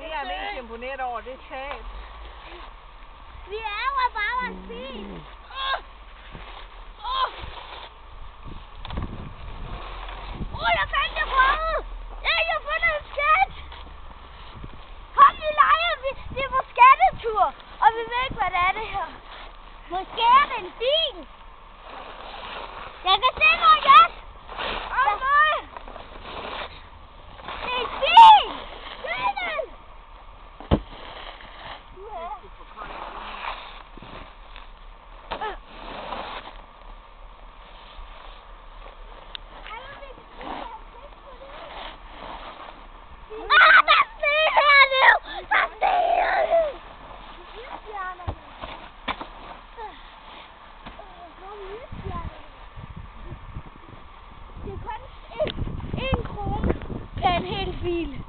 Det er jeg mest imponeret over, det tab. Vi ærger bare vores bil. Jeg fandt det røde! Jeg har fundet en skat! Kom, vi leger! Det er på skattetur! Og vi ved ikke, hvad det er det her. Måske er det en bil! Jeg kan se noget, Jas! Nej! Det er en bil! Se den! Det er kun 1 krone per en hel bil.